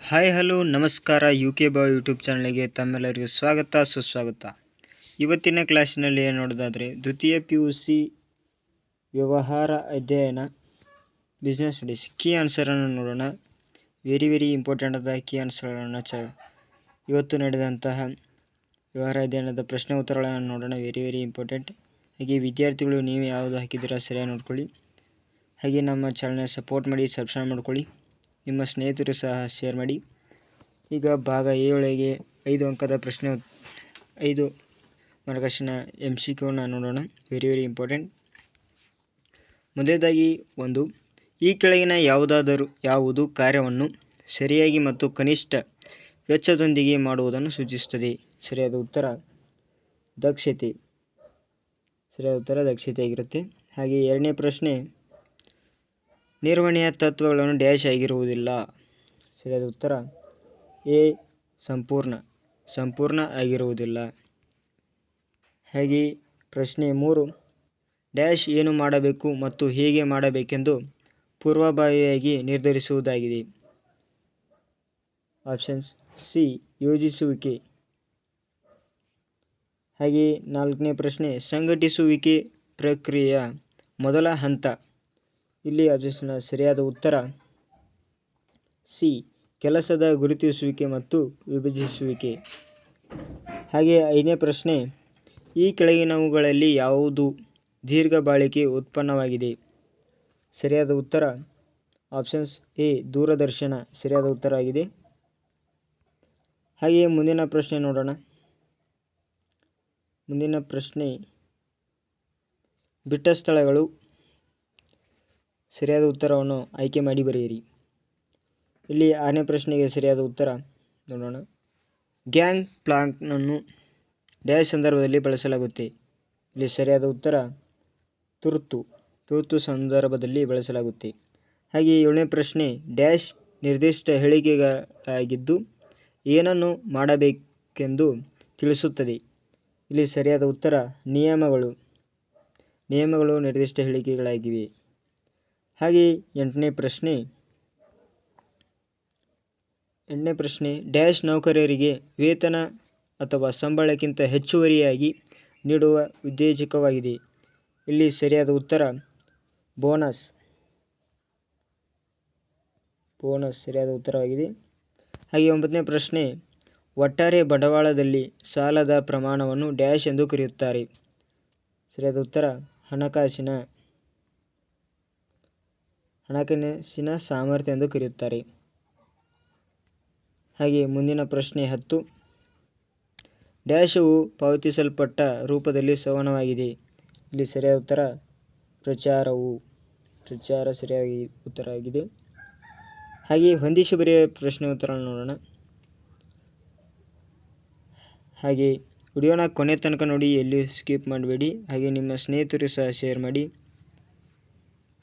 Hi hello ನಮಸ್ಕಾರ UK ಬಾಯ್ YouTube ಚಾನಲ್ಗೆ ತಮ್ಮೆಲ್ಲರಿಗೂ ಸ್ವಾಗತ ಸುಸ್ವಾಗತ. ಇವತ್ತಿನ ಕ್ಲಾಸಿನಲ್ಲಿ ಏನು ನೋಡೋದಾದರೆ ದ್ವಿತೀಯ PUC ವ್ಯವಹಾರ ಅಧ್ಯಯನ ಬಿಸ್ನೆಸ್ ಸ್ಟಡೀಸ್ ಕೀ ಆನ್ಸರನ್ನು ನೋಡೋಣ. ವೆರಿ ಇಂಪಾರ್ಟೆಂಟ್ ಆದ ಕೀ ಆನ್ಸರ್ಗಳನ್ನು ಇವತ್ತು ನಡೆದಂತಹ ವ್ಯವಹಾರ ಅಧ್ಯಯನದ ಪ್ರಶ್ನೆ ಉತ್ತರಗಳನ್ನು ನೋಡೋಣ. Very important. ಹಾಗೆ ವಿದ್ಯಾರ್ಥಿಗಳು ನೀವು ಯಾವುದು ಹಾಕಿದ್ದೀರಾ ಸರಿಯಾಗಿ ನೋಡ್ಕೊಳ್ಳಿ. ಹಾಗೆ ನಮ್ಮ ಚಾನಲ್ನ ಸಪೋರ್ಟ್ ಮಾಡಿ, ಸಬ್ಸ್ಕ್ರೈಬ್ ಮಾಡ್ಕೊಳ್ಳಿ, ನಿಮ್ಮ ಸ್ನೇಹಿತರು ಸಹ ಶೇರ್ ಮಾಡಿ. ಈಗ ಭಾಗ 7ಗೆ 5 ಅಂಕದ ಪ್ರಶ್ನೆ 5 ಮಾರ್ಗದರ್ಶನ MCQನ ನೋಡೋಣ. Very important. ಮೊದಲನೇದಾಗಿ ಈ ಕೆಳಗಿನ ಯಾವುದು ಕಾರ್ಯವನ್ನು ಸರಿಯಾಗಿ ಮತ್ತು ಕನಿಷ್ಠ ವೆಚ್ಚದೊಂದಿಗೆ ಮಾಡುವುದನ್ನು ಸೂಚಿಸುತ್ತದೆ? ಸರಿಯಾದ ಉತ್ತರ ದಕ್ಷತೆ. ಸರಿಯಾದ ಉತ್ತರ ದಕ್ಷತೆ ಆಗಿರುತ್ತೆ. ಹಾಗೆ ಎರಡನೇ ಪ್ರಶ್ನೆ, ನಿರ್ವಹಣೆಯ ತತ್ವಗಳನ್ನು ಡ್ಯಾಶ್ ಆಗಿರುವುದಿಲ್ಲ. ಸರಿಯಾದ ಉತ್ತರ ಎ ಸಂಪೂರ್ಣ ಆಗಿರುವುದಿಲ್ಲ. ಹಾಗೆ ಪ್ರಶ್ನೆ 3, ಡ್ಯಾಶ್ ಏನು ಮಾಡಬೇಕು ಮತ್ತು ಹೇಗೆ ಮಾಡಬೇಕೆಂದು ಪೂರ್ವಭಾವಿಯಾಗಿ ನಿರ್ಧರಿಸುವುದಾಗಿದೆ. Options C ಯೋಜಿಸುವಿಕೆ. ಹಾಗೆ 4ನೇ ಪ್ರಶ್ನೆ, ಸಂಘಟಿಸುವಿಕೆ ಪ್ರಕ್ರಿಯೆಯ ಮೊದಲ ಹಂತ. ಇಲ್ಲಿ ಆಪ್ಷನ್ನ ಸರಿಯಾದ ಉತ್ತರ ಸಿ ಕೆಲಸದ ಗುರುತಿಸುವಿಕೆ ಮತ್ತು ವಿಭಜಿಸುವಿಕೆ. ಹಾಗೆ 5ನೇ ಪ್ರಶ್ನೆ, ಈ ಕೆಳಗಿನವುಗಳಲ್ಲಿ ಯಾವುದು ದೀರ್ಘ ಬಾಳಿಕೆ ಉತ್ಪನ್ನವಾಗಿದೆ? ಸರಿಯಾದ ಉತ್ತರ ಆಪ್ಷನ್ಸ್ ಎ ದೂರದರ್ಶನ ಸರಿಯಾದ ಉತ್ತರ ಆಗಿದೆ. ಹಾಗೆ ಮುಂದಿನ ಪ್ರಶ್ನೆ ನೋಡೋಣ. ಮುಂದಿನ ಪ್ರಶ್ನೆ, ಬಿಟ್ಟ ಸ್ಥಳಗಳು. ಸರಿಯಾದ ಉತ್ತರವನ್ನು ಆಯ್ಕೆ ಮಾಡಿ ಬರೆಯಿರಿ. ಇಲ್ಲಿ 6ನೇ ಪ್ರಶ್ನೆಗೆ ಸರಿಯಾದ ಉತ್ತರ ನೋಡೋಣ. ಗ್ಯಾಂಗ್ ಪ್ಲಾಂಕ್ನನ್ನು ಡ್ಯಾಶ್ ಸಂದರ್ಭದಲ್ಲಿ ಬಳಸಲಾಗುತ್ತೆ? ಇಲ್ಲಿ ಸರಿಯಾದ ಉತ್ತರ ತುರ್ತು ಸಂದರ್ಭದಲ್ಲಿ ಬಳಸಲಾಗುತ್ತೆ. ಹಾಗೆ 7ನೇ ಪ್ರಶ್ನೆ, ಡ್ಯಾಶ್ ನಿರ್ದಿಷ್ಟ ಹೇಳಿಕೆಗಳಾಗಿದ್ದು ಏನನ್ನು ಮಾಡಬೇಕೆಂದು ತಿಳಿಸುತ್ತದೆ? ಇಲ್ಲಿ ಸರಿಯಾದ ಉತ್ತರ ನಿಯಮಗಳು ನಿರ್ದಿಷ್ಟ ಹೇಳಿಕೆಗಳಾಗಿವೆ. ಹಾಗೆ 8ನೇ ಪ್ರಶ್ನೆ, ಡ್ಯಾಶ್ ನೌಕರರಿಗೆ ವೇತನ ಅಥವಾ ಸಂಬಳಕ್ಕಿಂತ ಹೆಚ್ಚುವರಿಯಾಗಿ ನೀಡುವ ಉದ್ದೇಶಕವಾಗಿದೆ? ಇಲ್ಲಿ ಸರಿಯಾದ ಉತ್ತರ ಬೋನಸ್ ಸರಿಯಾದ ಉತ್ತರವಾಗಿದೆ. ಹಾಗೆ 9ನೇ ಪ್ರಶ್ನೆ, ಒಟ್ಟಾರೆ ಬಂಡವಾಳದಲ್ಲಿ ಸಾಲದ ಪ್ರಮಾಣವನ್ನು ಡ್ಯಾಶ್ ಎಂದು ಕರೆಯುತ್ತಾರೆ? ಸರಿಯಾದ ಉತ್ತರ ಹಣಕಾಸಿನ ಸಾಮರ್ಥ್ಯ ಎಂದು ಕರೆಯುತ್ತಾರೆ. ಹಾಗೆ ಮುಂದಿನ ಪ್ರಶ್ನೆ 10, ಡ್ಯಾಶವು ಪಾವತಿಸಲ್ಪಟ್ಟ ರೂಪದಲ್ಲಿ ಸಮಾನವಾಗಿದೆ? ಇಲ್ಲಿ ಸರಿಯಾದ ಉತ್ತರ ಪ್ರಚಾರ ಸರಿಯಾಗಿ ಉತ್ತರ ಆಗಿದೆ. ಹಾಗೆ ಹೊಂದಿಸಿ ಬರೆಯುವ ಪ್ರಶ್ನೆ ಉತ್ತರ ನೋಡೋಣ. ಹಾಗೆ ವಿಡಿಯೋನ ಕೊನೆ ತನಕ ನೋಡಿ, ಎಲ್ಲಿ ಸ್ಕಿಪ್ ಮಾಡಬೇಡಿ. ಹಾಗೆ ನಿಮ್ಮ ಸ್ನೇಹಿತರು ಸಹ ಶೇರ್ ಮಾಡಿ.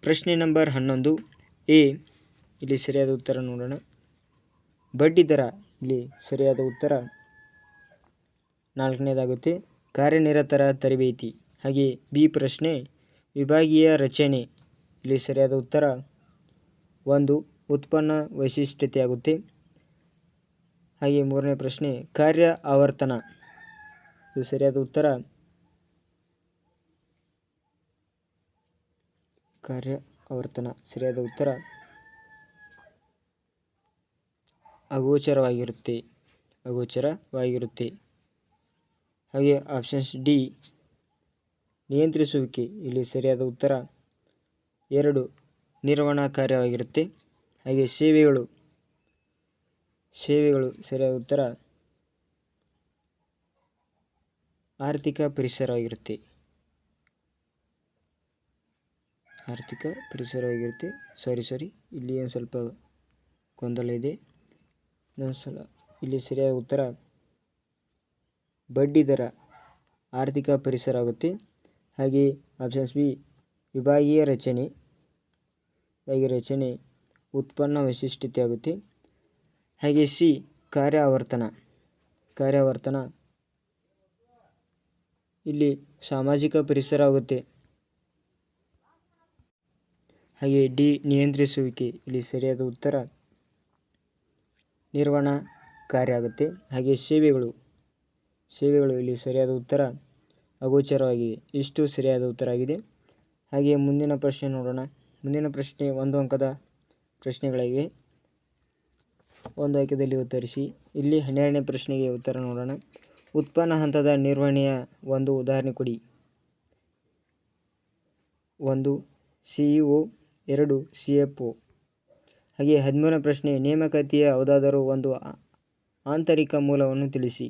ಪ್ರಶ್ನೆ ನಂಬರ್ 11 ಎ, ಇಲ್ಲಿ ಸರಿಯಾದ ಉತ್ತರ ನೋಡೋಣ. ಬಡ್ಡಿ ದರ, ಇಲ್ಲಿ ಸರಿಯಾದ ಉತ್ತರ 4ನೇದಾಗುತ್ತೆ ಕಾರ್ಯನಿರತರ ತರಬೇತಿ. ಹಾಗೆ ಬಿ ಪ್ರಶ್ನೆ, ವಿಭಾಗೀಯ ರಚನೆ. ಇಲ್ಲಿ ಸರಿಯಾದ ಉತ್ತರ 1 ಉತ್ಪನ್ನ ವೈಶಿಷ್ಟ್ಯತೆ ಆಗುತ್ತೆ. ಹಾಗೆ 3ನೇ ಪ್ರಶ್ನೆ, ಕಾರ್ಯ ಆವರ್ತನ. ಇದು ಸರಿಯಾದ ಉತ್ತರ ಸರಿಯಾದ ಉತ್ತರ ಅಗೋಚರವಾಗಿರುತ್ತೆ. ಹಾಗೆ ಆಪ್ಷನ್ಸ್ ಡಿ ನಿಯಂತ್ರಿಸುವಿಕೆ. ಇಲ್ಲಿ ಸರಿಯಾದ ಉತ್ತರ 2 ನಿರ್ವಹಣಾ ಕಾರ್ಯವಾಗಿರುತ್ತೆ. ಹಾಗೆ ಸೇವೆಗಳು ಸರಿಯಾದ ಉತ್ತರ ಆರ್ಥಿಕ ಪರಿಸರವಾಗಿರುತ್ತೆ. ಸಾರಿ ಇಲ್ಲಿ ಒಂದು ಸ್ವಲ್ಪ ಗೊಂದಲ ಇದೆ. ಇಲ್ಲಿ ಸರಿಯಾದ ಉತ್ತರ ಬಡ್ಡಿ ದರ ಆರ್ಥಿಕ ಪರಿಸರ ಆಗುತ್ತೆ. ಹಾಗೆ ಆಪ್ಷನ್ಸ್ ಬಿ ವಿಭಾಗೀಯ ರಚನೆ ಉತ್ಪನ್ನ ವೈಶಿಷ್ಟ್ಯತೆ ಆಗುತ್ತೆ. ಹಾಗೆ ಸಿ ಕಾರ್ಯ ಆವರ್ತನ ಇಲ್ಲಿ ಸಾಮಾಜಿಕ ಪರಿಸರ ಆಗುತ್ತೆ. ಹಾಗೆ ಡಿ ನಿಯಂತ್ರಿಸುವಿಕೆ. ಇಲ್ಲಿ ಸರಿಯಾದ ಉತ್ತರ ನಿರ್ವಹಣಾಕಾರಿ ಆಗುತ್ತೆ. ಹಾಗೆ ಸೇವೆಗಳು ಇಲ್ಲಿ ಸರಿಯಾದ ಉತ್ತರ ಅಗೋಚರವಾಗಿದೆ. ಇಷ್ಟು ಸರಿಯಾದ ಉತ್ತರ ಆಗಿದೆ. ಹಾಗೆ ಮುಂದಿನ ಪ್ರಶ್ನೆ ನೋಡೋಣ. ಮುಂದಿನ ಪ್ರಶ್ನೆ 1 ಅಂಕದ ಪ್ರಶ್ನೆಗಳಿವೆ. 1 ಆಯ್ಕೆಯಲ್ಲಿ ಉತ್ತರಿಸಿ. ಇಲ್ಲಿ 12ನೇ ಪ್ರಶ್ನೆಗೆ ಉತ್ತರ ನೋಡೋಣ. ಉತ್ಪನ್ನ ಹಂತದ ನಿರ್ವಹಣೆಯ ಒಂದು ಉದಾಹರಣೆ ಕೊಡಿ. 1 CEO, 2 CFO. ಹಾಗೆ 13ನೇ ಪ್ರಶ್ನೆ ನೇಮಕಾತಿಯ ಯಾವುದಾದರೂ ಒಂದು ಆಂತರಿಕ ಮೂಲವನ್ನು ತಿಳಿಸಿ.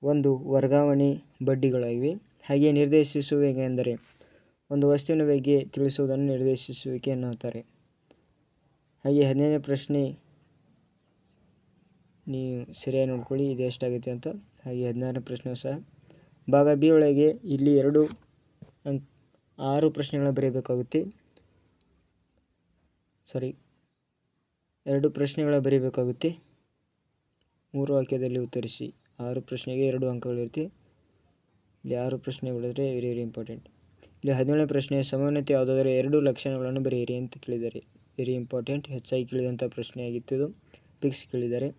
1 ವರ್ಗಾವಣೆ ಬಡ್ಡಿಗಳಾಗಿವೆ. ಹಾಗೆ ನಿರ್ದೇಶಿಸುವಿಕೆ ಎಂದರೆ ಒಂದು ವಸ್ತುವಿನ ಬಗ್ಗೆ ತಿಳಿಸುವುದನ್ನು ನಿರ್ದೇಶಿಸುವಿಕೆ ಎನ್ನುತ್ತಾರೆ. ಹಾಗೆ 15ನೇ ಪ್ರಶ್ನೆ ನೀವು ಸರಿಯಾಗಿ ನೋಡ್ಕೊಳ್ಳಿ, ಇದು ಎಷ್ಟಾಗುತ್ತೆ ಅಂತ. ಹಾಗೆ 16ನೇ ಪ್ರಶ್ನೆ ಸಹ ಭಾಗ ಬಿ ಒಳಗೆ ಇಲ್ಲಿ 6 ಪ್ರಶ್ನೆಗಳನ್ನು ಬರೆಯಬೇಕಾಗುತ್ತೆ. 2 ಪ್ರಶ್ನೆಗಳ ಬರೆಯಬೇಕಾಗುತ್ತೆ. 3 ವಾಕ್ಯದಲ್ಲಿ ಉತ್ತರಿಸಿ. 6 ಪ್ರಶ್ನೆಗೆ 2 ಅಂಕಗಳಿರುತ್ತೆ. ಇಲ್ಲಿ 6 ಪ್ರಶ್ನೆ ಬರೆದರೆ ವೆರಿ ಇಂಪಾರ್ಟೆಂಟ್. ಇಲ್ಲಿ 17ನೇ ಪ್ರಶ್ನೆ ಸಮಾನತೆ ಯಾವುದಾದರೂ 2 ಲಕ್ಷಣಗಳನ್ನು ಬರೆಯಿರಿ ಅಂತ ಕೇಳಿದ್ದಾರೆ. ವೆರಿ ಇಂಪಾರ್ಟೆಂಟ್, ಹೆಚ್ಚಾಗಿ ಕೇಳಿದಂಥ ಪ್ರಶ್ನೆ ಆಗಿತ್ತು ಇದು. ಪಿಕ್ಸ್ ಕೇಳಿದ್ದಾರೆ.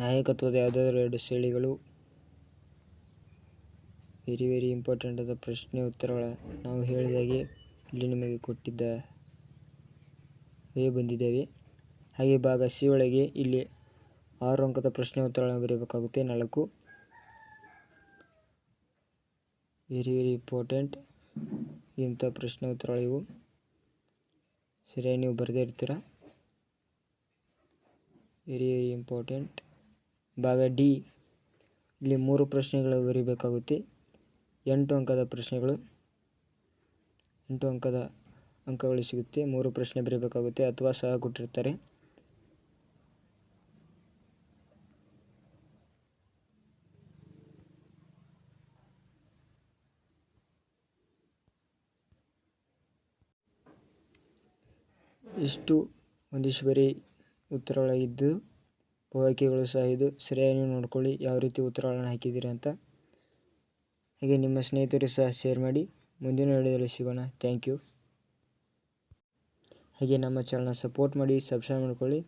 ನಾಯಕತ್ವದ ಯಾವುದಾದರೂ 2 ಶೈಲಿಗಳು. ವೆರಿ ಇಂಪಾರ್ಟೆಂಟ್ ಆದ ಪ್ರಶ್ನೆ. ಉತ್ತರಗಳ ನಾವು ಹೇಳಿದಾಗೆ ಇಲ್ಲಿ ನಿಮಗೆ ಕೊಟ್ಟಿದ್ದಾವೆ ಬಂದಿದ್ದಾವೆ. ಹಾಗೆ ಭಾಗ ಸಿ ಒಳಗೆ ಇಲ್ಲಿ 6 ಅಂಕದ ಪ್ರಶ್ನೆ ಉತ್ತರಗಳನ್ನು ಬರೆಯಬೇಕಾಗುತ್ತೆ. 4 ವೆರಿ ಇಂಪಾರ್ಟೆಂಟ್ ಇಂಥ ಪ್ರಶ್ನೆ ಉತ್ತರಗಳಿವು. ಸರಿಯಾಗಿ ನೀವು ಬರೆದೇ ಇರ್ತೀರ. Very important. ಭಾಗ ಡಿ ಇಲ್ಲಿ 3 ಪ್ರಶ್ನೆಗಳು ಬರೀಬೇಕಾಗುತ್ತೆ. 8 ಅಂಕದ ಪ್ರಶ್ನೆಗಳು. 8 ಅಂಕದ ಅಂಕಗಳು ಸಿಗುತ್ತೆ. 3 ಪ್ರಶ್ನೆ ಬರೀಬೇಕಾಗುತ್ತೆ ಅಥವಾ ಸಹ ಕೊಟ್ಟಿರ್ತಾರೆ. ಇಷ್ಟು ಒಂದಿಷ್ಟು ಬರೀ ಉತ್ತರಗಳಾಗಿದ್ದು ಆಯ್ಕೆಗಳು ಸಹ ಇದು. ಸರಿಯಾಗಿ ನೋಡ್ಕೊಳ್ಳಿ ಯಾವ ರೀತಿ ಉತ್ತರಗಳನ್ನು ಹಾಕಿದ್ದೀರಿ ಅಂತ. ಹಾಗೆ ನಿಮ್ಮ ಸ್ನೇಹಿತರು ಸಹ ಶೇರ್ ಮಾಡಿ. ಮುಂದಿನ ವಿಡಿಯೋದಲ್ಲಿ ಸಿಗೋಣ. Thank you. ಹಾಗೆ ನಮ್ಮ ಚಾನಲ್ನ ಸಪೋರ್ಟ್ ಮಾಡಿ, ಸಬ್ಸ್ಕ್ರೈಬ್ ಮಾಡ್ಕೊಳ್ಳಿ.